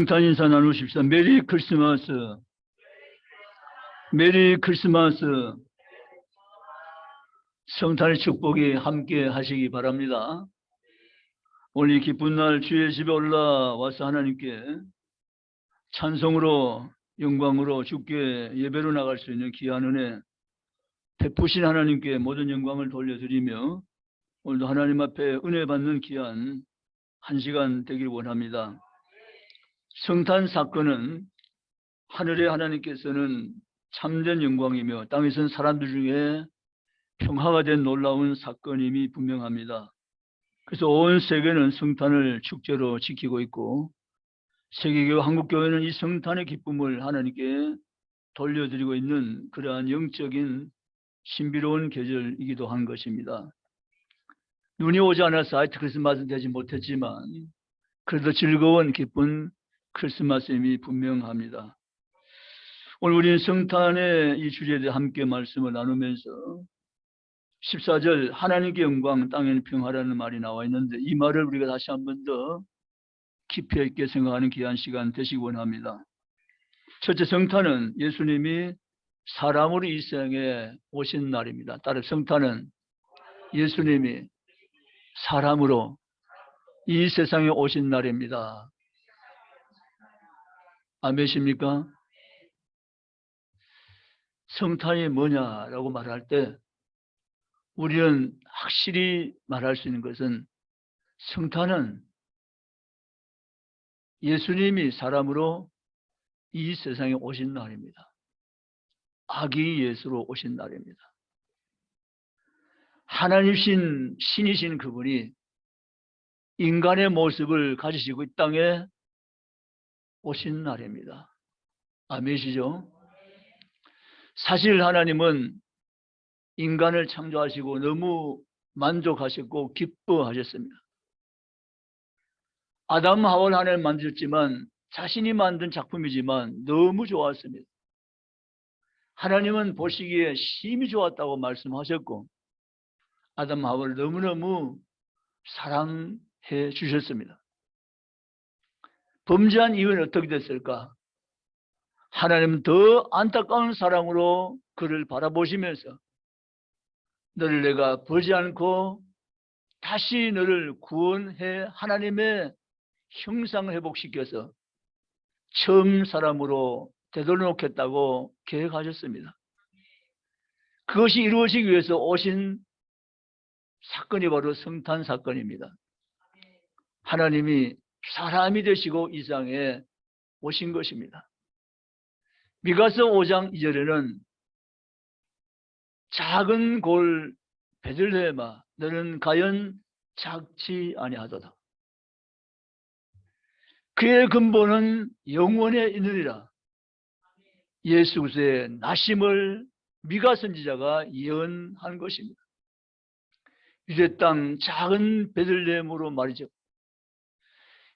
성탄 인사 나누십시오. 메리 크리스마스. 메리 크리스마스. 성탄의 축복이 함께 하시기 바랍니다. 오늘 이 기쁜 날 주의 집에 올라와서 하나님께 찬송으로 영광으로 주께 예배로 나갈 수 있는 귀한 은혜 베푸신 하나님께 모든 영광을 돌려드리며 오늘도 하나님 앞에 은혜 받는 귀한 한 시간 되길 원합니다. 성탄 사건은 하늘의 하나님께서는 참된 영광이며 땅에선 사람들 중에 평화가 된 놀라운 사건임이 분명합니다. 그래서 온 세계는 성탄을 축제로 지키고 있고 세계교회 한국교회는 이 성탄의 기쁨을 하나님께 돌려드리고 있는 그러한 영적인 신비로운 계절이기도 한 것입니다. 눈이 오지 않아서 아이트 크리스마스는 되지 못했지만 그래도 즐거운 기쁜 크리스마스임이 분명합니다. 오늘 우리는 성탄의 이 주제에 대해 함께 말씀을 나누면서 14절 하나님께 영광 땅에는 평화라는 말이 나와 있는데 이 말을 우리가 다시 한 번 더 깊이 있게 생각하는 귀한 시간 되시기 원합니다. 첫째, 성탄은 예수님이 사람으로 이 세상에 오신 날입니다. 따라 성탄은 예수님이 사람으로 이 세상에 오신 날입니다. 아멘이십니까? 성탄이 뭐냐라고 말할 때 우리는 확실히 말할 수 있는 것은 성탄은 예수님이 사람으로 이 세상에 오신 날입니다. 아기 예수로 오신 날입니다. 하나님이신 신이신 그분이 인간의 모습을 가지시고 이 땅에 오신 날입니다. 아멘이시죠? 사실 하나님은 인간을 창조하시고 너무 만족하셨고 기뻐하셨습니다. 아담 하와를 하나님 만드셨지만 자신이 만든 작품이지만 너무 좋았습니다. 하나님은 보시기에 심히 좋았다고 말씀하셨고 아담 하와를 너무너무 사랑해 주셨습니다. 범죄한 이유는 어떻게 됐을까? 하나님은 더 안타까운 사랑으로 그를 바라보시면서 너를 내가 보지 않고 다시 너를 구원해 하나님의 형상을 회복시켜서 처음 사람으로 되돌려놓겠다고 계획하셨습니다. 그것이 이루어지기 위해서 오신 사건이 바로 성탄 사건입니다. 하나님이 사람이 되시고 이 세상에 오신 것입니다. 미가서 5장 2절에는 작은 골 베들레헴아 너는 과연 작지 아니하도다. 그의 근본은 영원에 있느니라. 예수 그리스도의 나심을 미가 선지자가 예언한 것입니다. 유대 땅 작은 베들레헴으로 말이죠.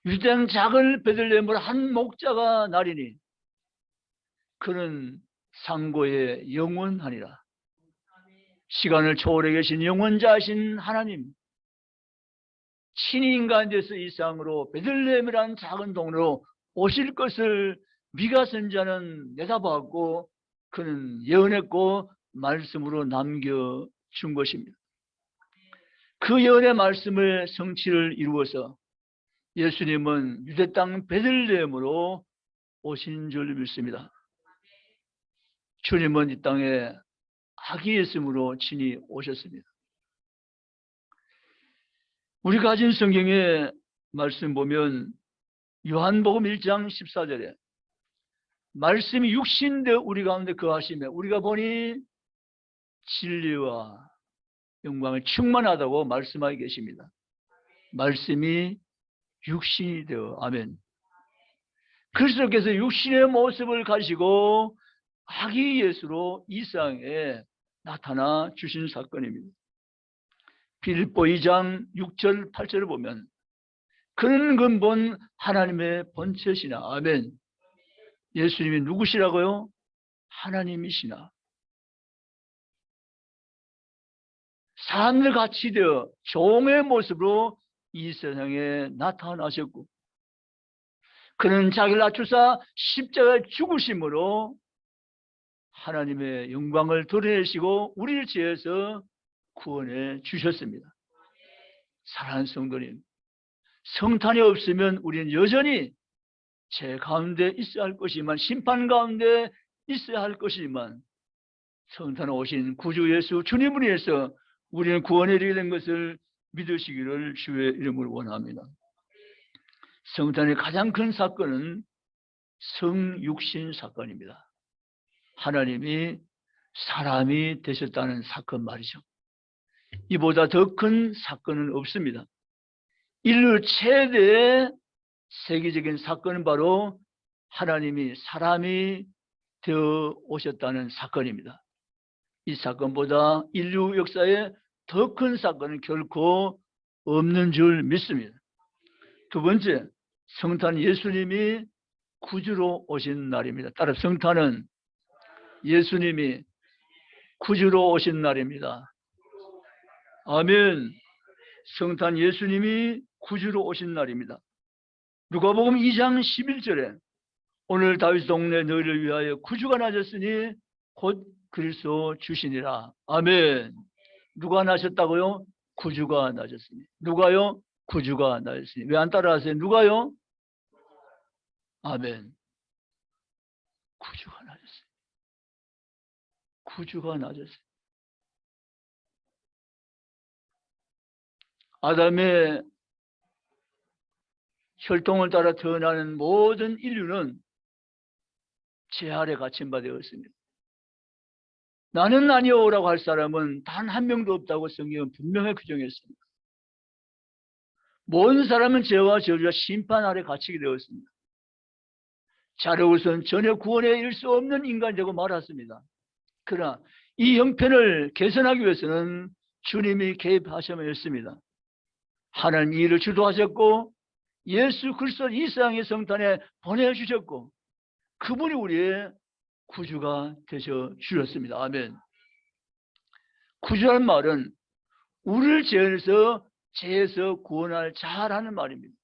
유대 땅 작은 베들레헴으로 한 목자가 나리니 그는 상고에 영원하니라. 시간을 초월해 계신 영원자이신 하나님 친히 인간 돼서 이 세상으로 베들레헴이라는 작은 동네로 오실 것을 미가 선지자는 내다보았고 그는 예언했고 말씀으로 남겨준 것입니다. 그 예언의 말씀을 성취를 이루어서 예수님은 유대 땅 베들레헴으로 오신 줄 믿습니다. 주님은 이 땅에 아기 예수님으로 친히 오셨습니다. 우리가 가진 성경의 말씀 보면 요한복음 1장 14절에 말씀이 육신되어 우리 가운데 거하시며 우리가 보니 진리와 영광을 충만하다고 말씀하고 계십니다. 말씀이 육신이 되어 아멘. 그리스도께서 육신의 모습을 가지고 아기 예수로 이 세상에 나타나 주신 사건입니다. 빌립보 2장 6절 8절을 보면 그는 근본 하나님의 본체시나 아멘. 예수님이 누구시라고요? 하나님이시나. 사람들 같이 되어 종의 모습으로 이 세상에 나타나셨고 그는 자기를 낮추사 십자가에 죽으심으로 하나님의 영광을 드러내시고 우리를 지어서 구원해 주셨습니다. 사랑하는 성도님, 성탄이 없으면 우리는 여전히 죄 가운데 있어야 할 것이지만, 심판 가운데 있어야 할 것이지만, 성탄에 오신 구주 예수 주님을 위해서 우리는 구원에 이르게 된 것을 믿으시기를 주의 이름으로 원합니다. 성탄의 가장 큰 사건은 성육신 사건입니다. 하나님이 사람이 되셨다는 사건 말이죠. 이보다 더 큰 사건은 없습니다. 인류 최대의 세계적인 사건은 바로 하나님이 사람이 되어 오셨다는 사건입니다. 이 사건보다 인류 역사에 더 큰 사건은 결코 없는 줄 믿습니다. 두 번째, 성탄 예수님이 구주로 오신 날입니다. 따라 성탄은 예수님이 구주로 오신 날입니다. 아멘. 성탄 예수님이 구주로 오신 날입니다. 누가복음 2장 11절에 오늘 다윗 동네 너희를 위하여 구주가 나셨으니 곧 그리스도 주시니라. 아멘. 누가 나셨다고요? 구주가 나셨으니. 누가요? 구주가 나셨으니. 왜 안 따라하세요? 누가요? 아멘. 구주가 나셨어요. 구주가 나셨어요. 아담의 혈통을 따라 태어나는 모든 인류는 죄 아래 갇힌 바 되었습니다. 나는 아니오라고 할 사람은 단 한 명도 없다고 성경은 분명히 규정했습니다. 모든 사람은 죄와 저주와 심판 아래 갇히게 되었습니다. 자력으로서는 전혀 구원에 이를 수 없는 인간이 되고 말았습니다. 그러나 이 형편을 개선하기 위해서는 주님이 개입하셔야 했습니다. 하나님 이 일을 주도하셨고 예수 그리스도 이 세상의 성탄에 보내주셨고 그분이 우리의 구주가 되셔 주셨습니다. 아멘. 구주라는 말은 우리를 죄에서 구원할 자라는 말입니다.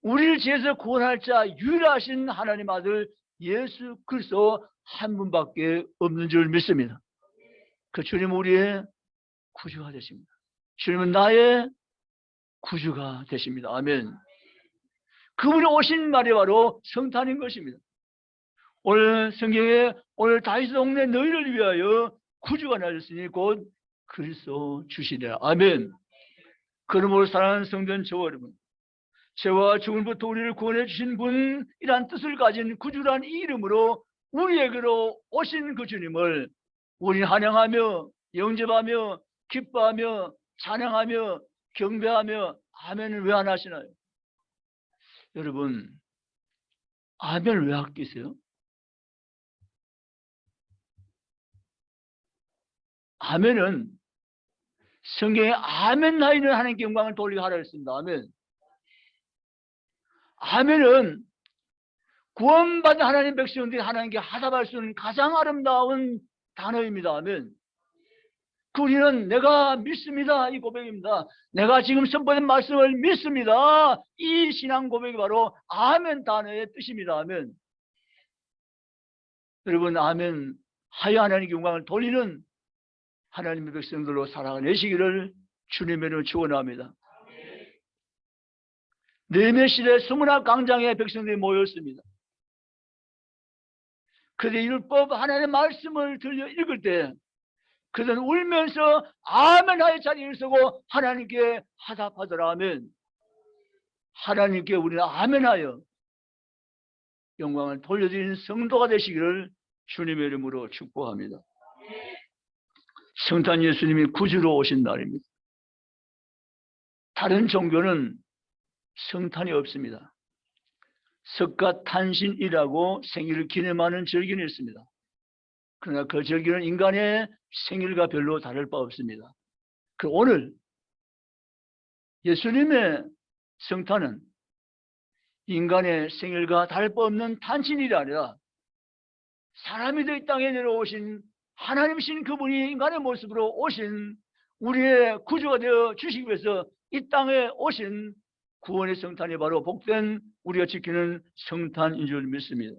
우리를 죄에서 구원할 자 유일하신 하나님 아들 예수 그리스도 한 분밖에 없는 줄 믿습니다. 그 주님은 우리의 구주가 되십니다. 주님은 나의 구주가 되십니다. 아멘. 그분이 오신 날이 바로 성탄인 것입니다. 오늘 성경에 오늘 다윗 동네 너희를 위하여 구주가 나셨으니 곧 그리스도 주시리라. 아멘. 그러므로 사랑하는 성도는 저와 여러분, 죄와 죽음부터 우리를 구원해 주신 분이란 뜻을 가진 구주란 이름으로 우리에게로 오신 그 주님을 우리는 환영하며 영접하며 기뻐하며 찬양하며 경배하며 아멘을 왜 안 하시나요? 여러분, 아멘을 왜 아끼세요? 아멘은 성경에 아멘 하이는 하나님께 영광을 돌리게 하라 했습니다. 아멘. 아멘은 구원받은 하나님 백성들이 하나님께 하답할 수 있는 가장 아름다운 단어입니다. 아멘. 우리는 내가 믿습니다. 이 고백입니다. 내가 지금 선포된 말씀을 믿습니다. 이 신앙 고백이 바로 아멘 단어의 뜻입니다. 아멘. 여러분, 아멘 하여 하나님께 영광을 돌리는 하나님의 백성들로 살아내시기를 주님의 이름으로 축원합니다. 느헤미야 시대 수문학 광장에 백성들이 모였습니다. 그들이 율법 하나님의 말씀을 들려 읽을 때 그들은 울면서 아멘 하여 자리에 서고 하나님께 화답하더라. 아멘. 하나님께 우리는 아멘 하여 영광을 돌려드리는 성도가 되시기를 주님의 이름으로 축복합니다. 성탄 예수님이 구주로 오신 날입니다. 다른 종교는 성탄이 없습니다. 석가탄신이라고 생일을 기념하는 절기는 있습니다. 그러나 그 절기는 인간의 생일과 별로 다를 바 없습니다. 그 오늘 예수님의 성탄은 인간의 생일과 다를 바 없는 탄신일이 아니라 사람이 되어 이 땅에 내려오신 하나님이신 그분이 인간의 모습으로 오신 우리의 구주가 되어 주시기 위해서 이 땅에 오신 구원의 성탄이 바로 복된 우리가 지키는 성탄인 줄 믿습니다.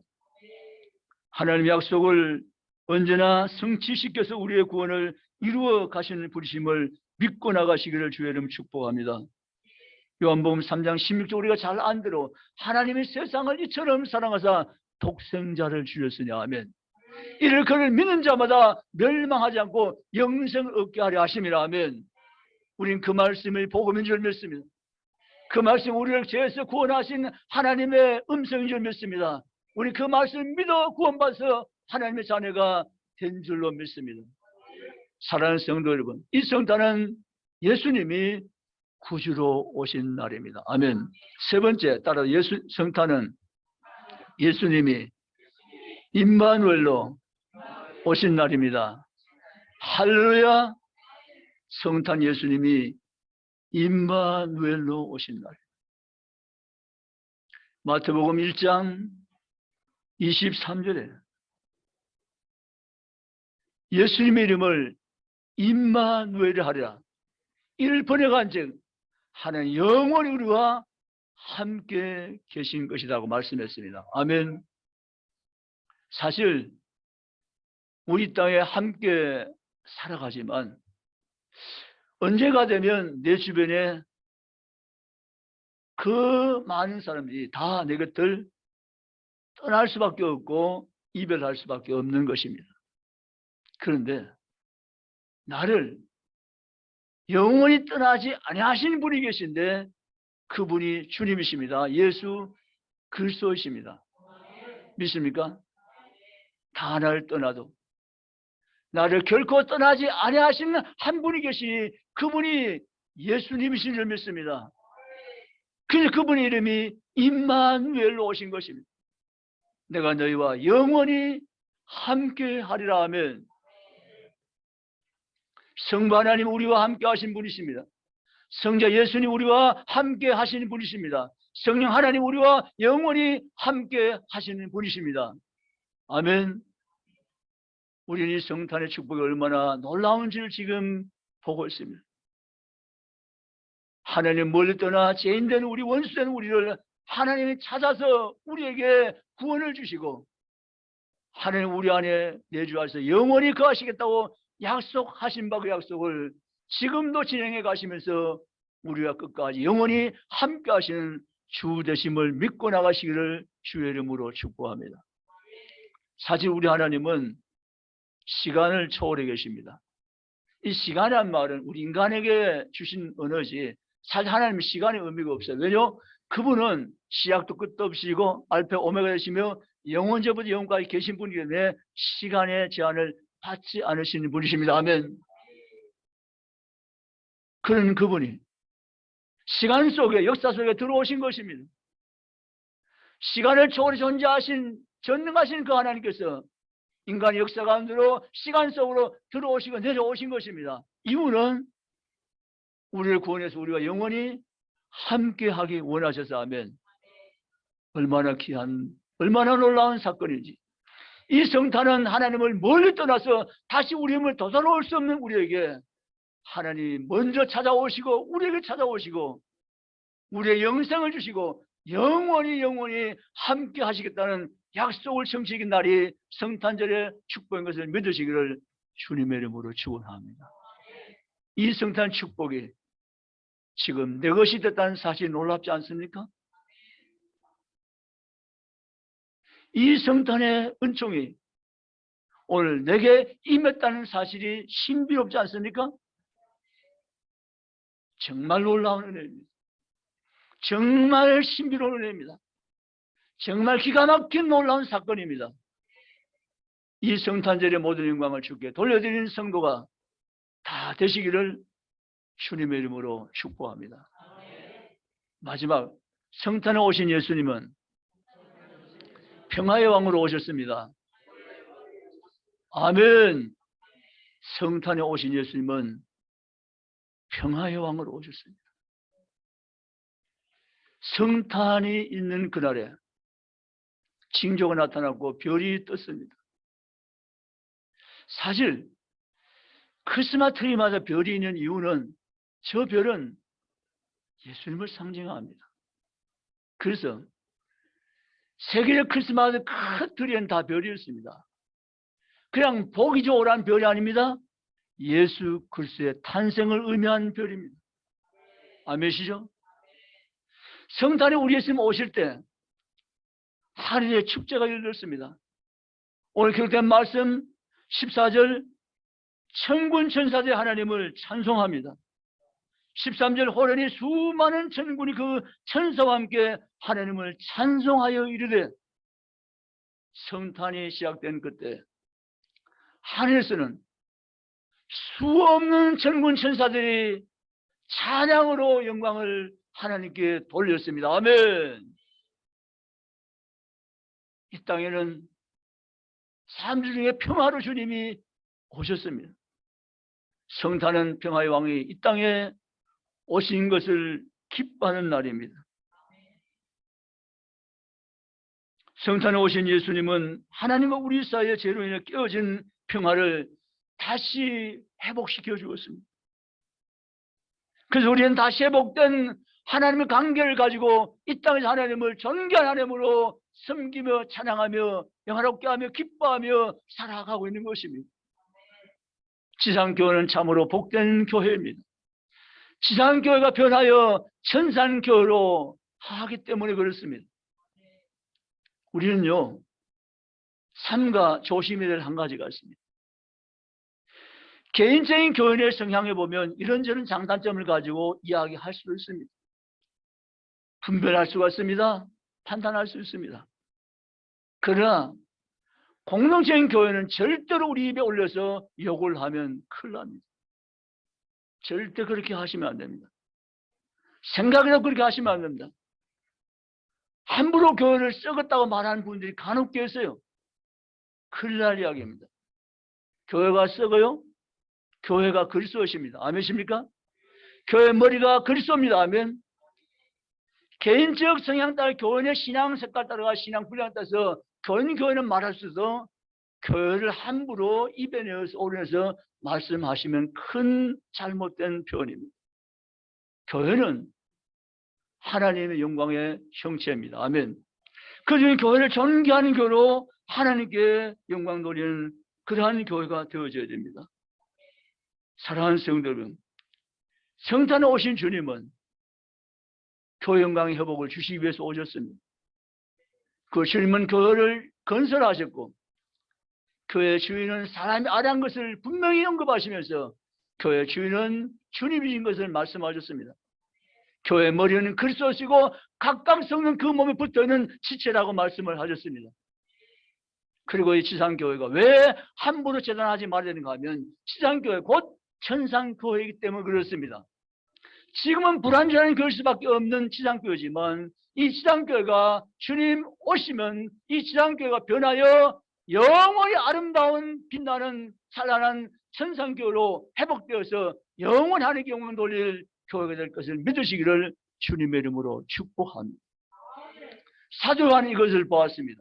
하나님의 약속을 언제나 성취시켜서 우리의 구원을 이루어 가시는 분이심을 믿고 나가시기를 주의 이름 축복합니다. 요한복음 3장 16절 우리가 잘 안 대로 하나님의 세상을 이처럼 사랑하사 독생자를 주셨으냐 하면 이를 그를 믿는 자마다 멸망하지 않고 영생을 얻게 하려 하심이라 하면 우린 그 말씀을 복음인 줄 믿습니다. 그 말씀 우리를 죄에서 구원하신 하나님의 음성인 줄 믿습니다. 우리 그 말씀을 믿어 구원받아서 하나님의 자녀가 된 줄로 믿습니다. 사랑하는 성도 여러분, 이 성탄은 예수님이 구주로 오신 날입니다. 아멘. 세 번째, 따라 성탄은 예수님이 임마누엘로 오신 날입니다. 할렐루야. 성탄 예수님이 임마누엘로 오신 날. 마태복음 1장 23절에 예수님의 이름을 임마누엘을 하리라. 이를 번역한즉 하나님 영원히 우리와 함께 계신 것이라고 말씀했습니다. 아멘. 사실 우리 땅에 함께 살아가지만 언제가 되면 내 주변에 그 많은 사람들이 다 내 곁을 떠날 수밖에 없고 이별할 수밖에 없는 것입니다. 그런데 나를 영원히 떠나지 아니하시는 분이 계신데 그분이 주님이십니다. 예수 그리스도이십니다. 믿습니까? 다 나를 떠나도 나를 결코 떠나지 아니하시는 한 분이 계시니 그분이 예수님이신 줄 믿습니다. 그래서 그분의 이름이 임마누엘로 오신 것입니다. 내가 너희와 영원히 함께 하리라 하면 성부 하나님 우리와 함께 하신 분이십니다. 성자 예수님 우리와 함께 하시는 분이십니다. 성령 하나님 우리와 영원히 함께 하시는 분이십니다. 아멘. 우리는 이 성탄의 축복이 얼마나 놀라운지를 지금 보고 있습니다. 하나님 멀리 떠나 죄인된 우리 원수된 우리를 하나님이 찾아서 우리에게 구원을 주시고 하나님 우리 안에 내주하셔서 영원히 거하시겠다고 약속하신 바 그 약속을 지금도 진행해 가시면서 우리와 끝까지 영원히 함께 하시는 주 되심을 믿고 나가시기를 주의 이름으로 축복합니다. 사실 우리 하나님은 시간을 초월해 계십니다. 이 시간이란 말은 우리 인간에게 주신 언어지 사실 하나님은 시간의 의미가 없어요. 왜냐? 그분은 시작도 끝도 없으시고 알파 오메가 되시며 영원전부터 영원까지 계신 분이기 때문에 시간의 제한을 받지 않으시는 분이십니다. 아멘. 그런 그분이 시간 속에 역사 속에 들어오신 것입니다. 시간을 초월해 존재하신 전능하신 그 하나님께서 인간의 역사 가운데로 시간 속으로 들어오시고 내려오신 것입니다. 이유는 우리를 구원해서 우리가 영원히 함께하기 원하셔서 하면 얼마나 귀한 얼마나 놀라운 사건인지. 이 성탄은 하나님을 멀리 떠나서 다시 우리 힘을 되돌아올 수 없는 우리에게 하나님이 먼저 찾아오시고 우리에게 찾아오시고 우리의 영생을 주시고 영원히 함께 하시겠다는 약속을 성취하는 날이 성탄절의 축복인 것을 믿으시기를 주님의 이름으로 축원합니다. 이 성탄 축복이 지금 내 것이 됐다는 사실이 놀랍지 않습니까? 이 성탄의 은총이 오늘 내게 임했다는 사실이 신비롭지 않습니까? 정말 놀라운 은혜입니다. 정말 신비로운 은혜입니다. 정말 기가 막힌 놀라운 사건입니다. 이 성탄절의 모든 영광을 주께 돌려드리는 성도가 다 되시기를 주님의 이름으로 축복합니다. 마지막 성탄에 오신 예수님은 평화의 왕으로 오셨습니다. 아멘. 성탄에 오신 예수님은 평화의 왕으로 오셨습니다. 성탄이 있는 그날에 징조가 나타났고 별이 떴습니다. 사실 크리스마스 트리마다 별이 있는 이유는 저 별은 예수님을 상징합니다. 그래서 세계적 크리스마스 큰 트리는 다 별이었습니다. 그냥 보기 좋으란 별이 아닙니다. 예수 그리스도의 탄생을 의미한 별입니다. 아멘이시죠? 성탄에 우리 예수님 오실 때 하늘의 축제가 열렸습니다. 오늘 기록된 말씀 14절 천군 천사들이 하나님을 찬송합니다. 13절 호련히 수많은 천군이 그 천사와 함께 하나님을 찬송하여 이르되, 성탄이 시작된 그때 하늘에서는 수없는 천군 천사들이 찬양으로 영광을 하나님께 돌렸습니다. 아멘. 이 땅에는 사람들 중에 평화로 주님이 오셨습니다. 성탄은 평화의 왕이 이 땅에 오신 것을 기뻐하는 날입니다. 성탄에 오신 예수님은 하나님과 우리 사이의 죄로 인해 깨어진 평화를 다시 회복시켜 주었습니다. 그래서 우리는 다시 회복된 하나님의 관계를 가지고 이 땅에서 하나님을 존귀한 하나님으로 섬기며 찬양하며 영화롭게 하며 기뻐하며 살아가고 있는 것입니다. 지상교회는 참으로 복된 교회입니다. 지상교회가 변하여 천상교회로 하기 때문에 그렇습니다. 우리는요, 삼가 조심해야 될 한 가지가 있습니다. 개인적인 교인의 성향에 보면 이런저런 장단점을 가지고 이야기할 수 있습니다. 분별할 수가 있습니다. 판단할 수 있습니다. 그러나 공동체인 교회는 절대로 우리 입에 올려서 욕을 하면 큰일 납니다. 절대 그렇게 하시면 안 됩니다. 생각이라도 그렇게 하시면 안 됩니다. 함부로 교회를 썩었다고 말하는 분들이 간혹 계세요. 큰일 날 이야기입니다. 교회가 썩어요? 교회가 그리스도십니다. 아멘입니까? 교회 머리가 그리스도입니다. 아멘. 개인적 성향 따라 교인의 신앙 색깔 따라가 신앙 분량에 따라서 교회는 말할 수 있어 교회를 함부로 입에 내어서 오려서 말씀하시면 큰 잘못된 표현입니다. 교회는 하나님의 영광의 형체입니다. 아멘. 그중에 교회를 존귀하는 교회로 하나님께 영광 돌리는 그러한 교회가 되어져야 됩니다. 사랑하는 성도 여러분, 성탄에 오신 주님은 교회 영광의 회복을 주시기 위해서 오셨습니다. 그 주님은 교회를 건설하셨고 교회 주인은 사람이 아래한 것을 분명히 언급하시면서 교회 주인은 주님이신 것을 말씀하셨습니다. 교회 머리는 그리스도시고 각각 성는 그 몸에 붙어있는 지체라고 말씀을 하셨습니다. 그리고 이 지상교회가 왜 함부로 재단하지 말아야 되는가 하면 지상교회 곧 천상교회이기 때문에 그렇습니다. 지금은 불완전한 교회일 수밖에 없는 지상교회지만 이 지상교회가 주님 오시면 이 지상교회가 변하여 영원히 아름다운 빛나는 찬란한 천상교회로 회복되어서 영원히 하나님께 영광 돌릴 교회가 될 것을 믿으시기를 주님의 이름으로 축복합니다. 사도 요한이 이것을 보았습니다.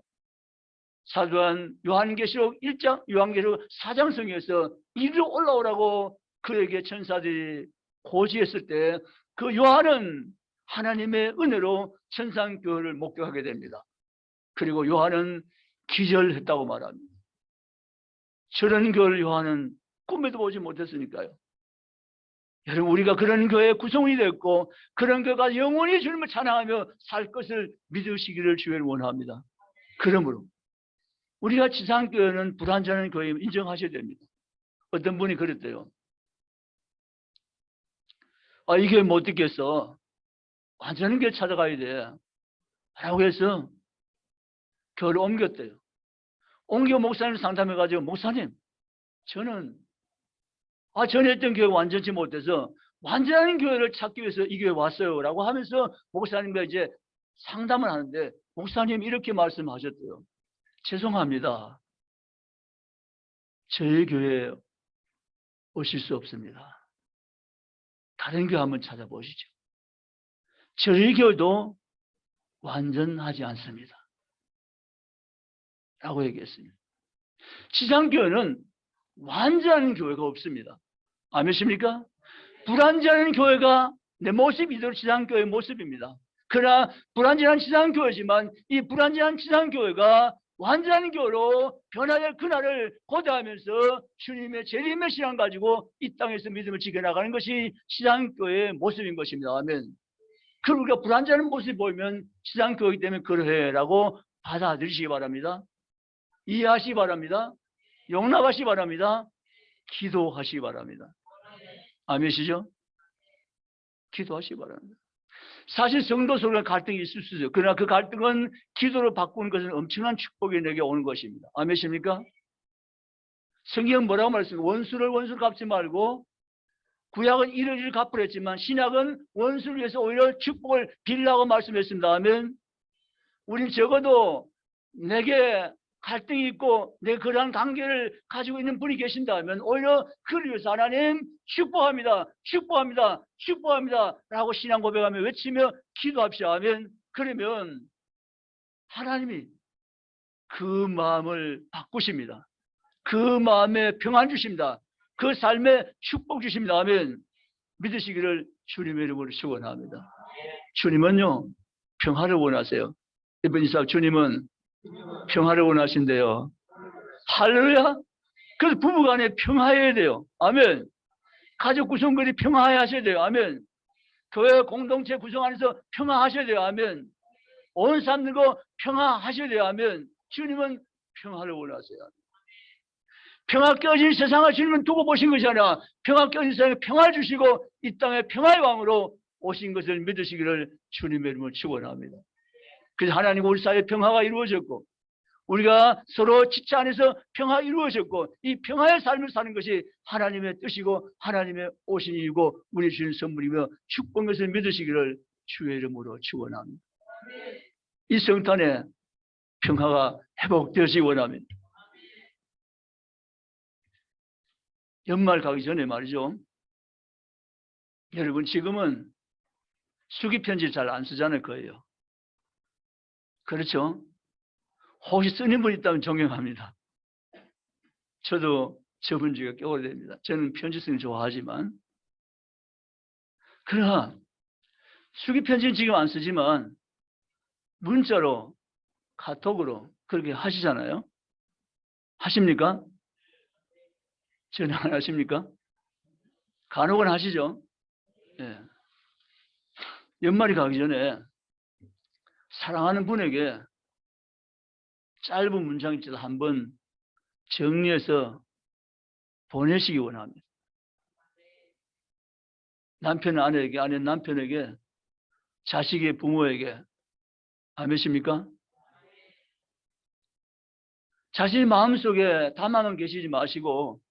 사도 요한 요한계시록 1장 요한계시록 4장성에서 이리로 올라오라고 그에게 천사들이 고지했을 때 그 요한은 하나님의 은혜로 천상교회를 목격하게 됩니다. 그리고 요한은 기절했다고 말합니다. 저런 교회를 요한은 꿈에도 보지 못했으니까요. 여러분, 우리가 그런 교회의 구성원이 됐고 그런 교회가 영원히 주님을 찬양하며 살 것을 믿으시기를 주의를 원합니다. 그러므로 우리가 지상교회는 불완전한 교회임을 인정하셔야 됩니다. 어떤 분이 그랬대요. 이 교회 못 듣겠어. 완전한 교회 찾아가야 돼. 라고 해서 교회를 옮겼대요. 옮겨 목사님 상담해가지고 목사님 저는 전에 했던 교회가 완전치 못해서 완전한 교회를 찾기 위해서 이 교회에 왔어요. 라고 하면서 목사님과 이제 상담을 하는데 목사님 이렇게 말씀하셨대요. 죄송합니다. 저희 교회에 오실 수 없습니다. 다른 교회 한번 찾아보시죠. 저희 교회도 완전하지 않습니다. 라고 얘기했습니다. 지상교회는 완전한 교회가 없습니다. 아멘입니까? 불완전한 교회가 내 모습 이대로 지상교회의 모습입니다. 그러나 불완전한 지상교회지만 이 불완전한 지상교회가 완전한 교회로 변화될 그날을 고대하면서 주님의 재림의 신앙 가지고 이 땅에서 믿음을 지켜나가는 것이 지상교회의 모습인 것입니다. 아멘. 그리고 우리가 불완전한 모습을 보이면 지상교회이기 때문에 그러해라고 받아들이시기 바랍니다. 이해하시기 바랍니다. 용납하시기 바랍니다. 기도하시기 바랍니다. 아멘이시죠? 기도하시기 바랍니다. 사실 성도 속에 갈등이 있을 수 있어요. 그러나 그 갈등은 기도로 바꾸는 것은 엄청난 축복이 내게 오는 것입니다. 아멘이십니까? 성경은 뭐라고 말했습니까? 원수를 원수로 갚지 말고, 구약은 이를 이를 갚으라 했지만 신약은 원수를 위해서 오히려 축복을 빌라고 말씀했습니다. 아멘. 우린 적어도 내게 갈등이 있고 내 그러한 관계를 가지고 있는 분이 계신다면 오히려 그를 위해서 하나님 축복합니다, 축복합니다, 축복합니다 라고 신앙 고백하며 외치며 기도합시다 하면, 그러면 하나님이 그 마음을 바꾸십니다. 그 마음에 평안 주십니다. 그 삶에 축복 주십니다 하면 믿으시기를 주님의 이름으로 축원합니다. 주님은요 평화를 원하세요. 이번 이삭 주님은 평화를 원하신대요. 할렐루야. 그래서 부부간에 평화해야 돼요. 아멘. 가족 구성들이 평화하셔야 돼요. 아멘. 교회 공동체 구성 안에서 평화하셔야 돼요. 아멘. 온 사람들과 평화하셔야 돼요. 아멘. 주님은 평화를 원하세요. 평화 깨어진 세상을 주님은 두고 보신 것이 아니라 평화 깨어진 세상에 평화를 주시고 이 땅에 평화의 왕으로 오신 것을 믿으시기를 주님의 이름으로 축원합니다. 그래서 하나님 우리 사이에 평화가 이루어졌고 우리가 서로 지체 안에서 평화가 이루어졌고 이 평화의 삶을 사는 것이 하나님의 뜻이고 하나님의 오신 일이고 우리 주신 선물이며 축복인 것을 믿으시기를 주의 이름으로 축원합니다. 이 성탄에 평화가 회복되시기 원합니다. 연말 가기 전에 말이죠. 여러분 지금은 수기 편지 잘 안 쓰잖아요. 거예요. 그렇죠? 혹시 쓰는 분 있다면 존경합니다. 저도 접은 지가 꽤 오래됩니다. 저는 편지 쓰는 거 좋아하지만, 그러나 수기 편지는 지금 안 쓰지만 문자로 카톡으로 그렇게 하시잖아요. 하십니까? 저는 안 하십니까? 간혹은 하시죠. 예. 연말이 가기 전에 사랑하는 분에게 짧은 문장이라도 한번 정리해서 보내시기 원합니다. 남편은 아내에게, 아내는 남편에게, 자식의 부모에게. 아멘입니까? 자신의 마음속에 담아만 계시지 마시고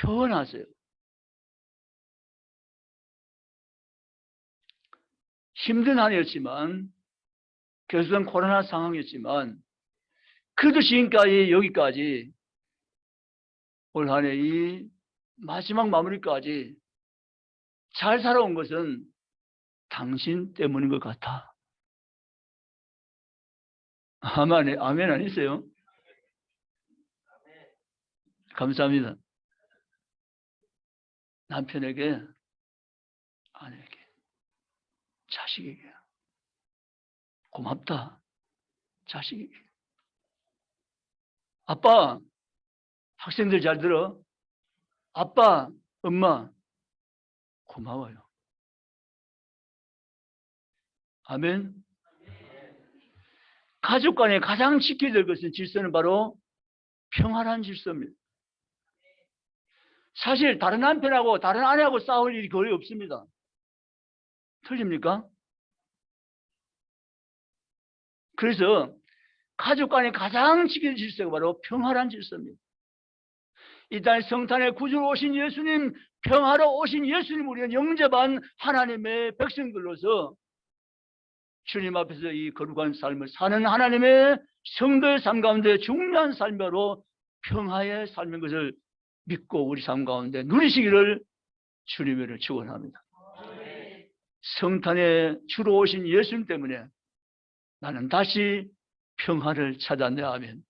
표현하세요. 힘든 한 해였지만, 계속된 코로나 상황이었지만, 그래도 지금까지 여기까지 올 한 해 이 마지막 마무리까지 잘 살아온 것은 당신 때문인 것 같아. 아멘, 아멘 아니세요? 감사합니다. 남편에게, 아내에게, 자식에게 고맙다. 자식에게. 아빠, 학생들 잘 들어. 아빠, 엄마 고마워요. 아멘. 가족 간에 가장 지켜야 될 것은 질서는 바로 평화란 질서입니다. 사실 다른 남편하고 다른 아내하고 싸울 일이 거의 없습니다. 틀립니까? 그래서 가족 간에 가장 지켜야 될 질서가 바로 평화란 질서입니다. 이 땅에 성탄에 구주로 오신 예수님, 평화로 오신 예수님, 우리는 영접한 하나님의 백성들로서 주님 앞에서 이 거룩한 삶을 사는 하나님의 성도의 삶 가운데 중요한 삶으로 평화의 삶인 것을 믿고 우리 삶 가운데 누리시기를 주님을 축원합니다. 성탄에 주로 오신 예수님 때문에 나는 다시 평화를 찾았네. 아멘.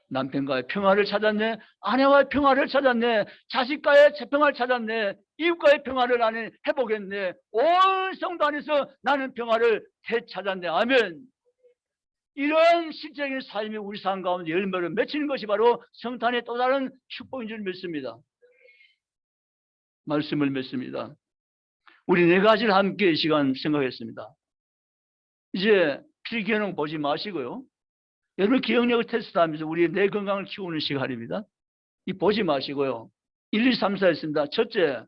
남편과의 평화를 찾았네. 아내와의 평화를 찾았네. 자식과의 평화를 찾았네. 이웃과의 평화를 나는 회복했네. 온 성도 안에서 나는 평화를 되찾았네. 아멘. 이런 실제적인 삶이 우리 삶 가운데 열매를 맺히는 것이 바로 성탄의 또 다른 축복인 줄 믿습니다. 말씀을 맺습니다. 우리 네 가지를 함께 이 시간 생각했습니다. 이제 필기능 보지 마시고요. 여러분 기억력을 테스트하면서 우리의 뇌 건강을 키우는 시간입니다. 이 보지 마시고요. 1, 2, 3, 4 했습니다. 첫째,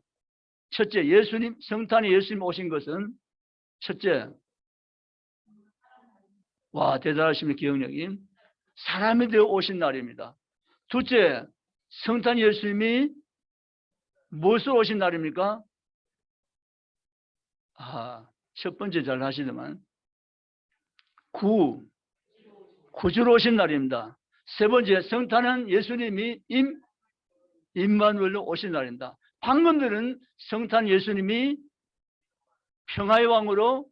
예수님, 성탄에 예수님 오신 것은 첫째, 와 대단하십니다. 기억력이. 사람이 되어 오신 날입니다. 둘째, 성탄 예수님이 무엇으로 오신 날입니까? 첫 번째 잘 하시더만 구주로 오신 날입니다. 세 번째, 성탄은 예수님이 임마누엘로 오신 날입니다. 방금 들은 성탄 예수님이 평화의 왕으로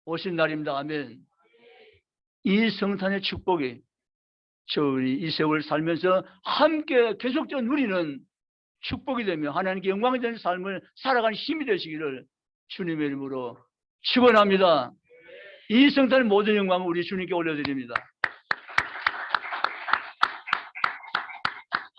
오신 날입니다. 아멘. 이 성탄의 축복이 저희 이 세월 살면서 함께 계속적으로 누리는 축복이 되며 하나님께 영광이 되는 삶을 살아가는 힘이 되시기를 주님의 이름으로 축원합니다. 이 성탄의 모든 영광을 우리 주님께 올려드립니다.